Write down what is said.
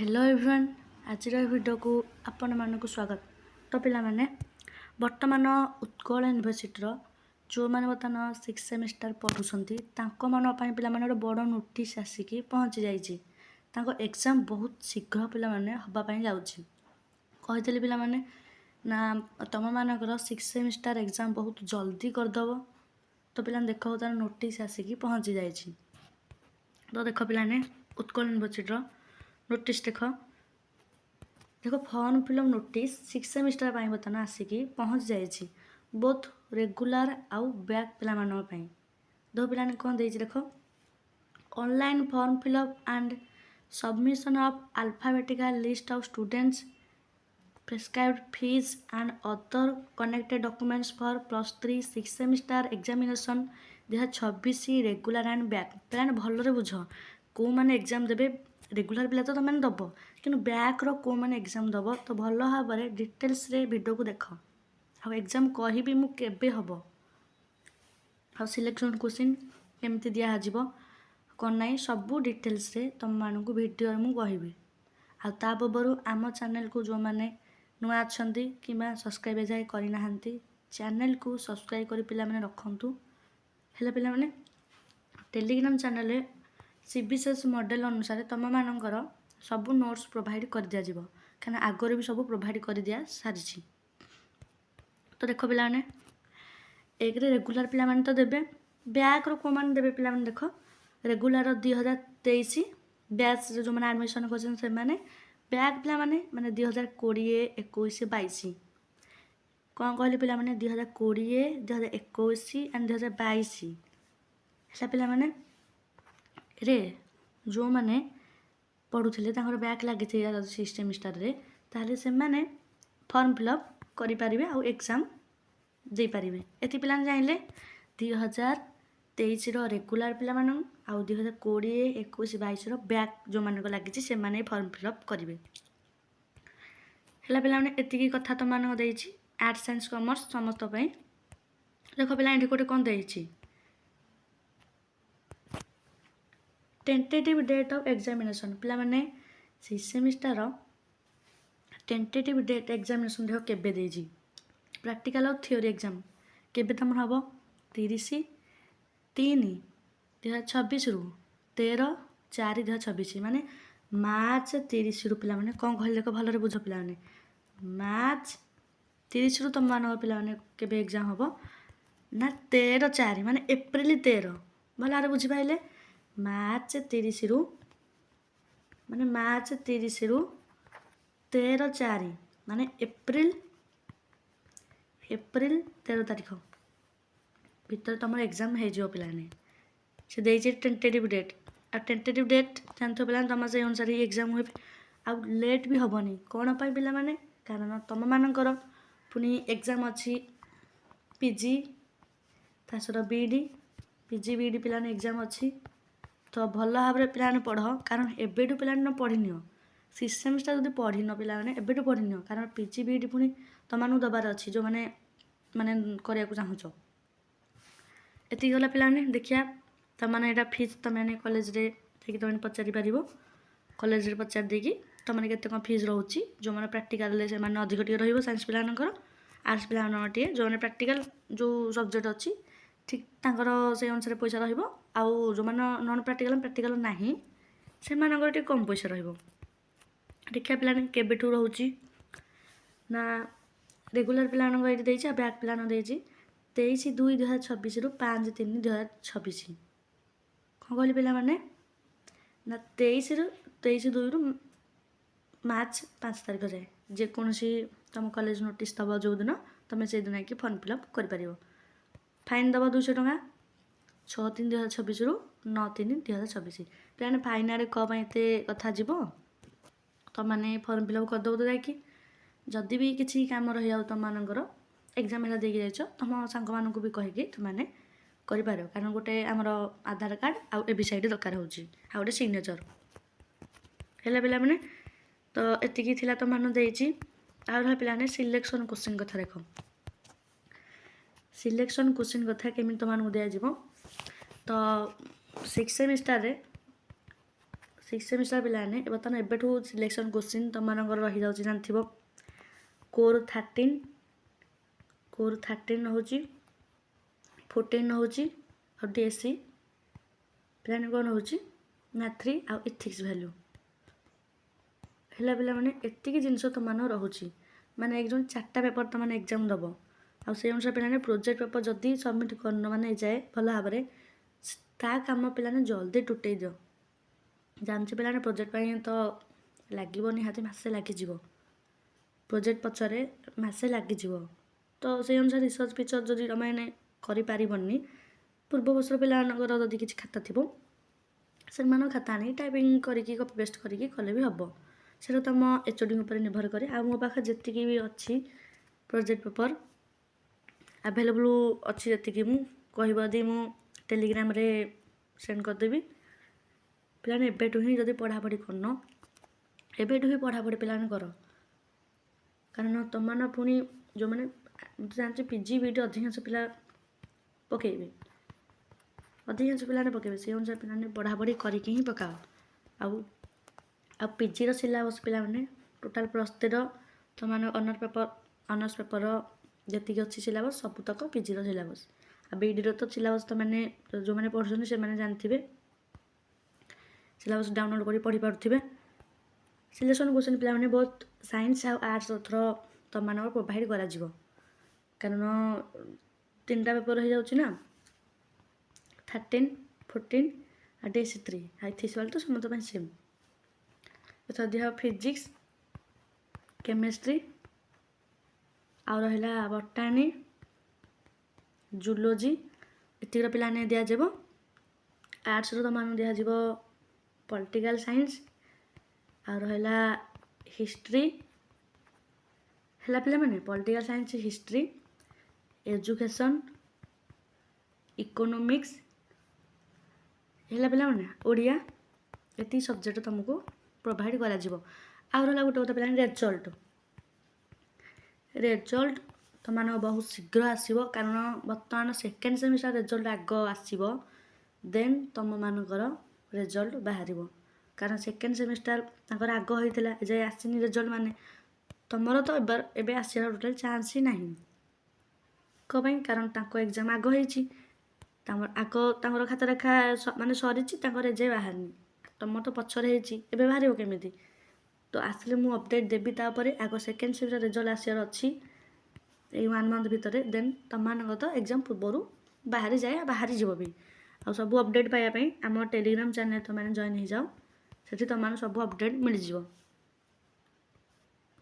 Hello everyone आज video को आपण मानक स्वागत। तो पिलामाने वर्तमान उत्कल यूनिवर्सिटी जो मैंने बर्तमान 6th सेमेस्टर पढ़ुंट पिलामाने बड़ नोटिस आसिकी पहुँची जाइए। एग्जाम बहुत शीघ्र पिलामाने हवापाई जाऊँगी कही पिलामाने ना तुम मानकर 6th सेमेस्टर एग्जाम बहुत जल्दी करदेव। तो पिला देख तार नोटिस आसिकी पहुँची जाइए। तो देख पिलाने उत्कल यूनिवर्सिटी नोटिस देख form fill up notice 6th semester बर्तमान आसिकी पहुँच जाइए बोथ रेगुलर आउ बैक पिला दो पिला कौन देख online form fill up and submission of alphabetical list of students prescribed fees and other connected documents for +3 6th semester examination 2026 regular and back पिला भलरे बुझ कौ मैंने एग्जाम देवे रेगुलर पिला तो तुम दब कि बैक रो मैंने एग्जाम दब तो भल भाव में डिटेल्स रे वीडियो को देख आ एग्जाम कहि मु केबे हम आ सिलेक्शन क्वेश्चन केमती दिहब कौन ना सबू डिटेल्स रे तुम मानक वीडियो मु कहबी। आ पूर्व आम चैनल को जो मैंने नुआ अच्छा कि सब्सक्राइब जाए करना चैनल को सब्सक्राइब कर पिला माने रखंतु हेले पिला माने टेलीग्राम चैनल CBSS मॉडल अनुसार तुम मानकर सबू नोट्स प्रोवाइड कर दिया जिवो कहीं आगर भी सब प्रोवाइड कर दिया सारी। तो देख पिला माने एक रेगुलर पिला माने तो देबे बैक रो को माने देबे पिला माने देख रेगुलर 2023 बैच जो मैंने एडमिशन करछन से माने बैक पिला माने 2020 21 22 कौन कहले पिला माने 2020 2021 एंड 2022 है पिला माने रे जो मैंने पढ़ुले बैक लगी 6th सेमेस्टर रे ताहले से माने फॉर्म फिलअप करें आउ एग्जाम दे पारे। एति पिला जाइले 2023 रेगुलर पिला आउ 2020 21 22 बैक जो मानक लगी से माने फॉर्म फिलअप करेंगे है पिला एति कथा तुम मानक देछि आर्ट्स साइंस कॉमर्स समस्त देख पिला ये गोटे कौन देछि टेंटेटिव डेट ऑफ एग्जामिनेशन पिला माने 6th semester tentative date examination देख केबे देछि प्रैक्टिकल और थ्योरी एग्जाम केबे तुम हम 30/3/2026 रु 13/4/2026 माने मार्च 30 रु पिला माने कौन कहले देख भलरे बुझ पिला माने मार्च 30 रु तुम मान पिला माने केबे एग्जाम हम ना 13/4 माने एप्रिल 13 भलरे बुझी पाइले मार्च 30 रु माने मार्च 30 रु 13/4 माने एप्रिल 13 तारीख भीतर तुम एग्जाम हो पाने से देखे टेंटेटिव डेट आ टेंटेटिव डेट जानते पे तुम से अनुसार ही एग्जाम हुए आ लेट भी हेनी कौन पाई पिला माने कारण तुम मानकर पुणी एग्जाम अच्छी PG तासर BD PG BD पिलाने एग्जाम अच्छी तो भल भाव में पिलाने पढ़ कारण एबेठू पिलाने पढ़ी नियो 6th सेमेस्टर जब पढ़ी न पिलाने एबेठू पढ़ी नियो कारण PG BD पुणी तुम दबार अच्छी जो मैंने माने करने को चाहूच एति गला पिलाने देखिया तुमने यहाँ फीस तुमने कॉलेज रे तुम पचारि पार कॉलेज रे पचार देकी तुमने केते कौन फीस रोचे जो मैंने प्रैक्टिकल से अधिक टे रईंस पिलानकर आर्ट्स पिला टे जो मैंने प्रैक्टिकल जो सब्जेक्ट अच्छी ठीक तांकर से अनुसार पैसा रहिबो आउ जो मैंने नॉन प्रैक्टिकल नहीं से मानकर कम पैसा रहिबो। देखिया पिलाने केबेठू रोची ना रेगुलर पिलानक ये देछि आ बैक पिलान देछि 23/2/2026 रु 5/3/2026 कौन कहली पिला माने ना 23/2 रु मार्च 5 तारीख जाए जेकोसी तुम कॉलेज नोटिस दब जो दिन तुम से दिन कि फॉर्म फिलअप कर फाइन दब 200 टका 6/3/2026 रु 9/3/2026 पिलाने फाइन आड़े कम एत कथा जीव तुम मैंने फॉर्म फिलअप करदेव तो जाकि जदि भी किसी कम रही तुम मानकर एग्जाम है देकी जाइछ तुम सांग मानक भी कहीकि तुमने कर कारण गोटे आमर आधार कार्ड आउ एबी साइड दरकार हो गोटे सिग्नेचर है पे तो एतिकी थिला तुम मान देछि आउ पे सिलेक्शन क्वेश्चन कथा देख सिलेक्शन क्वेश्चन कथा केमी तुम दिज्व तो 6th सेमेस्टर सिक्स सेमिस्टर पिलाने बर्तमान एबेठू सिलेक्शन क्वेश्चन तुम रही जाऊँ जानथिबो कोर 13 हूँ 14 हूँ और डीएससी पिलाने कौन हूँ मैथ 3 आउ इथिक्स वैल्यू है पे मैंने एतिक जिनस तुम रोचे माने एक 4टा पेपर तुम एग्जाम दब आउ से अनुसार पे प्रोजेक्ट पेपर जदि सबमिट करन माने जाए भल भाव ता काम पे जल्दी टुटे दियो जानचे पे प्रोजेक्ट तो लगे निहाती मसे लगिज प्रोजेक्ट पछरे मसे लगिज तो से अनुसार रिसर्च पिक्चर जदि तुमने करें पूर्व वर्ष पिलाଙ୍କର जदि किसी खाता थी से खाता नहीं टाइपिंग करके कपी पेस्ट करके कले भी हम से तुम एचओडी पर निर्भर करे आ मो पाखे जी भी अच्छी प्रोजेक्ट पेपर आवेलेबल अच्छी जी मु कहदी मु टेलीग्राम रे सेंड करदेवी पिलाने एबेठू ही जदि पढ़ापढ़ी करन एबेठू ही पढ़ापढ़ी पिलाने कर कारण तुम मैंने पुणी जो मैंने जानते पीजी बीटी अधिकांश पिला पकेबे अधिकांश पिलाने पकेबे से अनुसार पिलाने पढ़ापढ़ी करके ही पकाओ आउ आ पीजी सिलेबस पिलाने टोटाल +3 तुम ऑनर्स पेपर जी अच्छी सिलेबस सबुतक पीजी सिलेबस आ बीडी तो सिलेबस तो मैंने जो मैंने पढ़ुं से मैंने जानते सिलेबस डाउनलोड कर पढ़ी पारे सिलेक्शन क्वेश्चन पे बहुत साइंस आ आर्ट्स थ्रो तुम मान प्रोभाइड करा कारण 3टा पेपर हो जाऊँ ना 13 14 आ डीएससी 3 इथिक्स वाले तो समस्त सेम तो दिह फिजिक्स केमिस्ट्री आ रहा बटानी जूलोजी इतिक पिलाने दिज्व आर्ट्स तुम दिज्व पॉलिटिकल साइंस आ रहा हिस्ट्री है पे मैंने political science history education economics है पे मैंने ओडिया ये सब्जेक्ट तुमको प्रोवाइड करा आ रहा गोटे गोटे पे रेजल्ट तुम बहुत शीघ्र आसो कारण बर्तमान सेकेंड सेमिस्टर रेजल्ट आग आसो देन तुम मानकर रेजल्ट बाहर कारण सेकेंड सेमिस्टर आग होता जाए आसनी रेजल्ट माने तुमर तो एबे आसार टोटाल चान्स ही ना कहीं कारण एग्जाम आग आग खाता रेखा माने सरी रेजल्ट बाहरनी तुम तो पछरे एबे बाहर केमी तो आसले मु अपडेट देवी तापर आग सेकेंड सेमिस्टर रेजल्ट आसार अच्छी 1 मंथ भितर देन तुम तो एग्जाम पूर्वर बाहरी जाए बाहरी जीव भी आ सब अपडेट पाइबापी आम टेलीग्राम चैनल तुम जॉइन हो जाओ से तुम सब अपडेट मिल जाओ।